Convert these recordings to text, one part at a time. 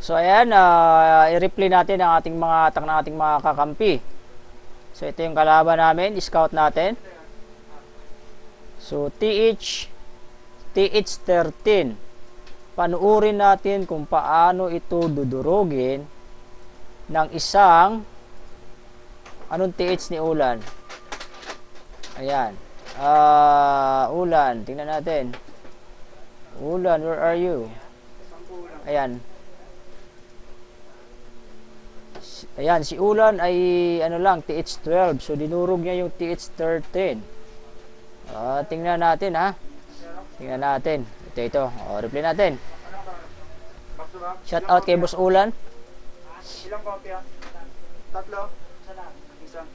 So ayan, i-replay natin ang ating mga attack ng ating mga kakampi. So ito yung kalaban namin, scout natin. So TH13. Panuurin natin kung paano ito dudurugin ng isang anong TH ni Ulan. Ayan. Ulan, tingnan natin. Ulan, where are you? Ayan. Ayan, si Ulan ay ano lang, TH12. So dinurog niya yung TH13. Tingnan natin ha. Tingnan natin. Ito. Replay natin. Shout out kay Boss Ulan. Ilang kopya? Tatlo? Isa.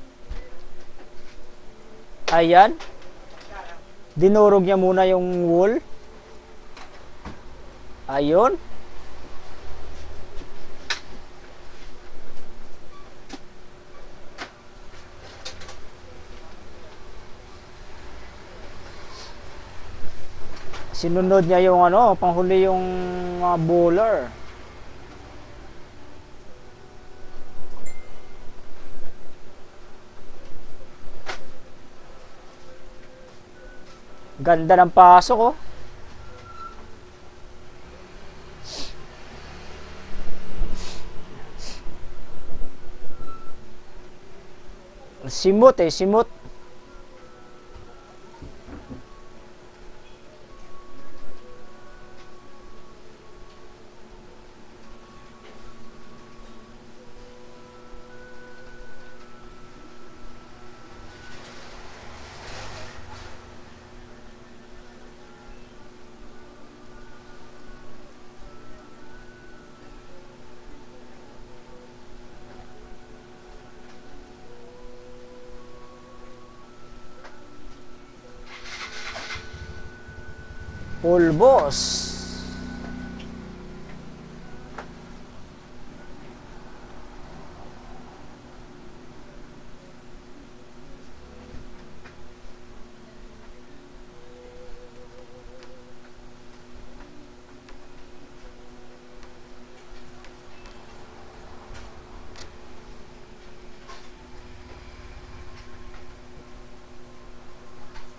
Ayan. Dinurog niya muna yung wool. Ayun. Sinunod niya yung ano, panghuli yung bowler. Ganda ng pasok oh. Simot. Pulbos.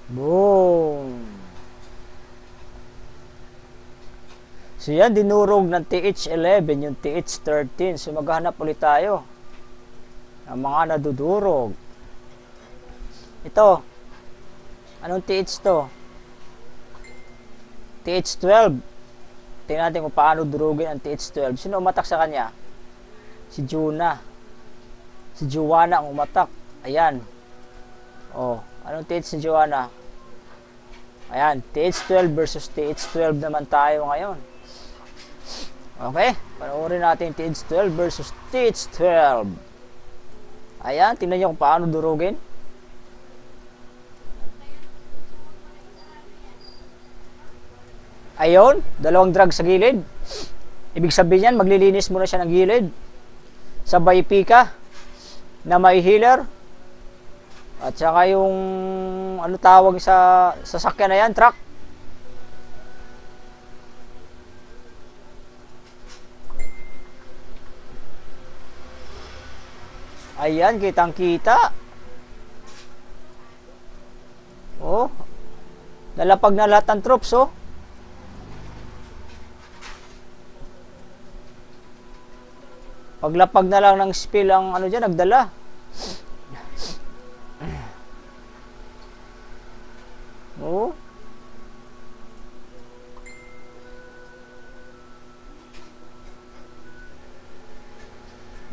Boom. So yan, dinurog ng TH11, yung TH13. So maghanap ulit tayo ng mga nadudurog. Ito. Anong TH to? TH12. Tingnan natin kung paano durugin ang TH12. Sino umatak sa kanya? Si Juna. Si Joanna ang umatak. Ayan. Anong TH si Joanna? Ayan, TH12 versus TH12 naman tayo ngayon. Okay, panoorin natin TH12 versus TH12. Ayan, tingnan nyo kung paano durugin. Ayun, dalawang drag sa gilid. Ibig sabihin yan, maglilinis muna siya ng gilid. Sabay pika na may healer. At saka yung ano tawag sa sasakyan na yan, truck. Ayan, kitang-kita. Nalapag na lahat ng troops, Paglapag na lang ng spill ang ano dyan, nagdala.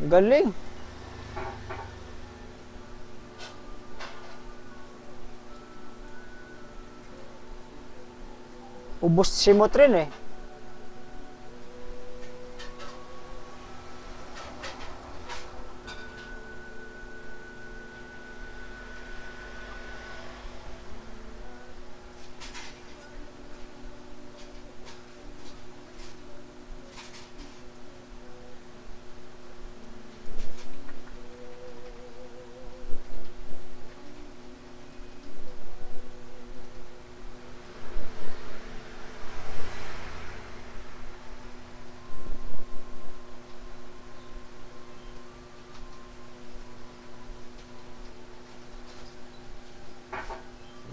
Galing. Ubos si Motrin eh.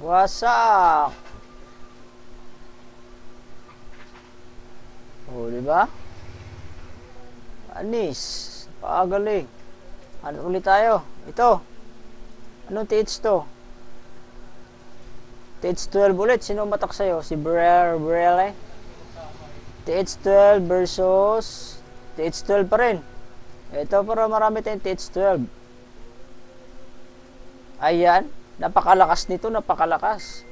Wasak. Oh, di ba? Anis. Pagaling. Ano ulit tayo? Ito. Anong TH to? TH12 ulit. Sino matak sa'yo? Si Brele? TH12 versus TH12 pa rin. Ito para marami tayong TH12. Ayan. Napakalakas nito. Napakalakas.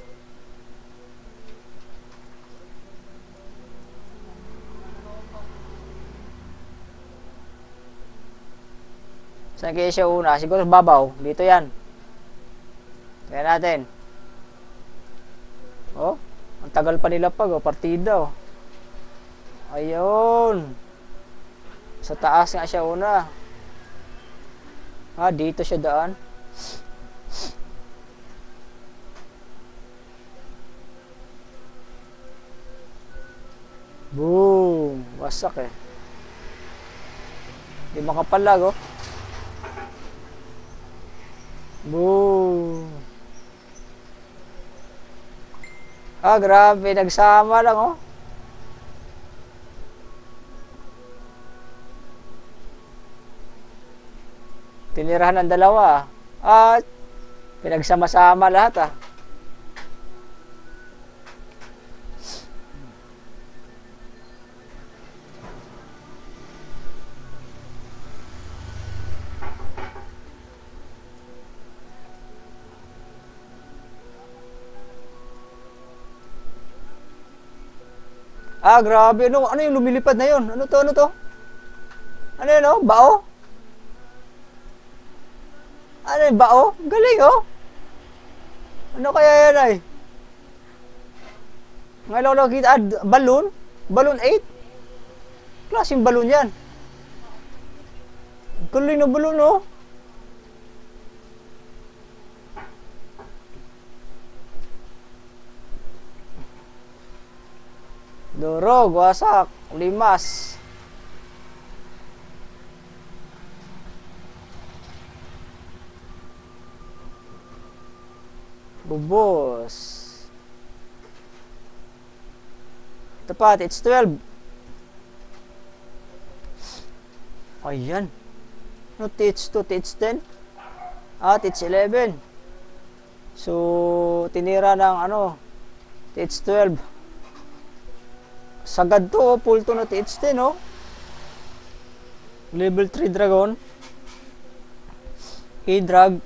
Saan kaya siya una? Siguro babaw. Dito yan. Kaya natin. Oh. Ang tagal pa nila pag. Oh. Partida. Oh. Ayun. Sa taas nga siya una. Dito siya daan. Boom. Wasak eh. Di makapalag oh. Boom. Grabe. Nagsama lang oh. Tinirahan ng dalawa. Pinagsama-sama lahat ah. Grabe. Ano yung lumilipad na yun? Ano to? Ano yun oh? Bao? Ano yung bao? Galing oh. Ano kaya yan ay? Ngayon ako nakita, balloon? Balloon 8? Klaseng balloon yan. Galing na balloon oh. Durog, wasak, limas. Bubos. Tapat, it's 12. Ayan. No, TH2, TH10. TH11. So, tinira ng TH12. Sagad to, full to na TH10, oh. Level 3 dragon. E-drag.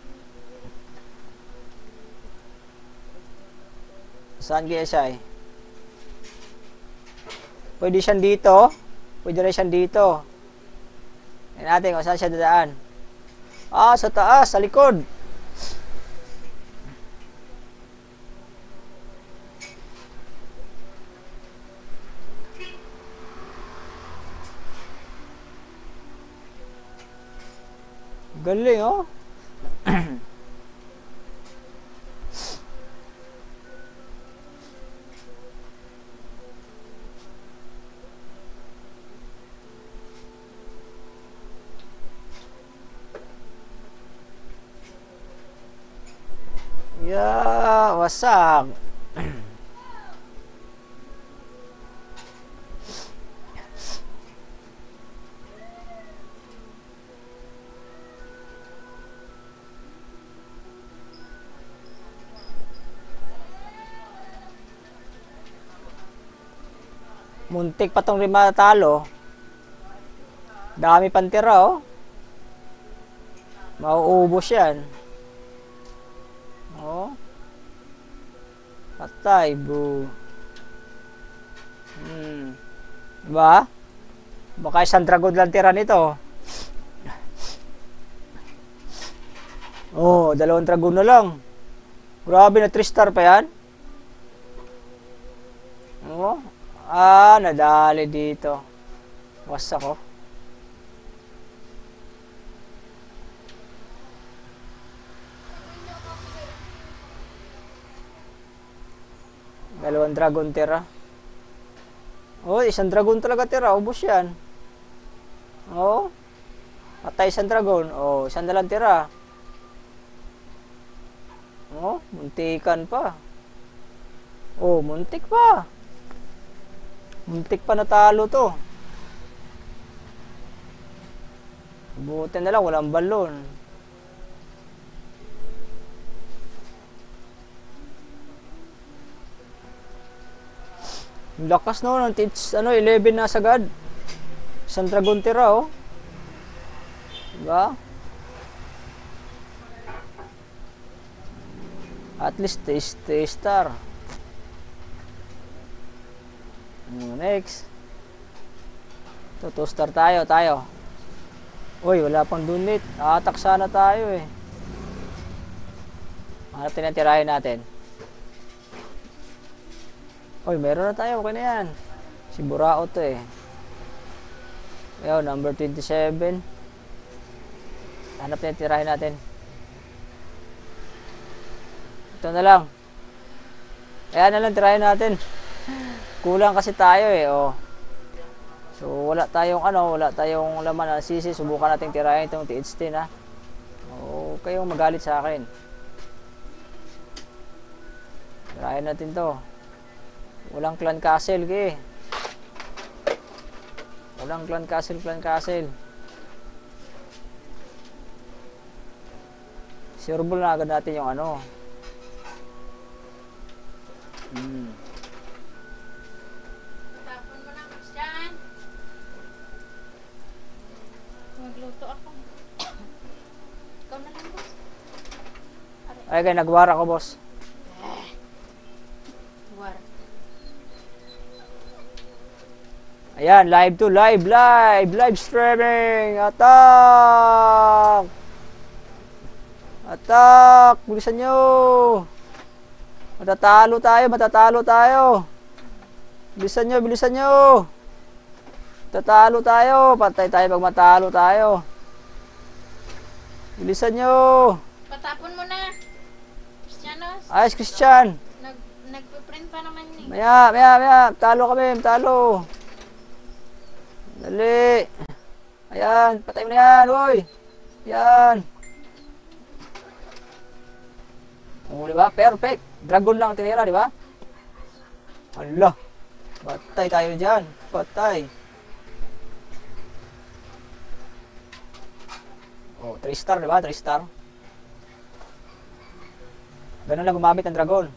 Saan kaya siya eh? Pwede siyang dito. Pwede rin siyang dito. Tingnan natin kung saan siya dadaan. Sa taas, sa likod. Galing, oh. Wasak. Muntik pa tong lima talo. Dami pantira oh. Mauubos yan. Oh. Patay, bro. Diba? Baka isang dragon lang tira nito. Oh, dalawang dragon na lang. Grabe na 3-star pa yan. Oh. Nadali dito. Wasak ko. Dalawang dragon tira. Oh, isang dragon talaga tira. Ubus yan. Oh. Patay isang dragon. Oh, isang dalang tira. Oh, muntikan pa. Oh, muntik pa. Muntik pa natalo to. Buti na lang, walang balon. Ang lakas no, ng teach, 11 na sagad. Isang dragon tira, oh. Diba? At least, star. Next. Ito, 2 star tayo. Uy, wala pang dunit. Atak sana tayo eh. Hanap tinatirahin natin. Uy, meron na tayo. Okay na yan. Si Burao to eh. Ayun, number 27. Hanap tinatirahin natin. Ito na lang. Ayan na lang tirahin natin. Kulang kasi tayo eh, oh. So wala tayong laman na sisi. Subukan nating tirahin itong TH10 ha. Oh, kayong magalit sa akin. Tirahin natin to. Walang clan castle eh. Walang clan castle. Sureball na agad natin yung ano. Tapon mo na, Christian. Magluto ako. Ikaw na lang, boss. Ay, kaya nagwara ko, boss. War. Ayan, live streaming. Attack! Bilisan nyo! Matatalo tayo. Bilisan nyo. Tatalo tayo. Patay tayo pag matalo tayo. Bilisan nyo. Patapon mo na. Christianos. Ayos, Christian. Nagpiprint pa naman eh. Maya. Talo kami, talo. Dali. Ayan, patay mo na yan, uy. Yan. Oh, di ba? Perfect. Dragon lang tinira, di ba? Hala. Patay tayo dyan. Patay. Oh, 3 star, di ba? 3 star. Ganun lang gumamit ng dragon.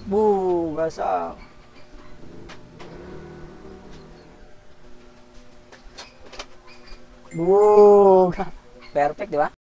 Boo! Gasak. Boo! Perfect, di ba?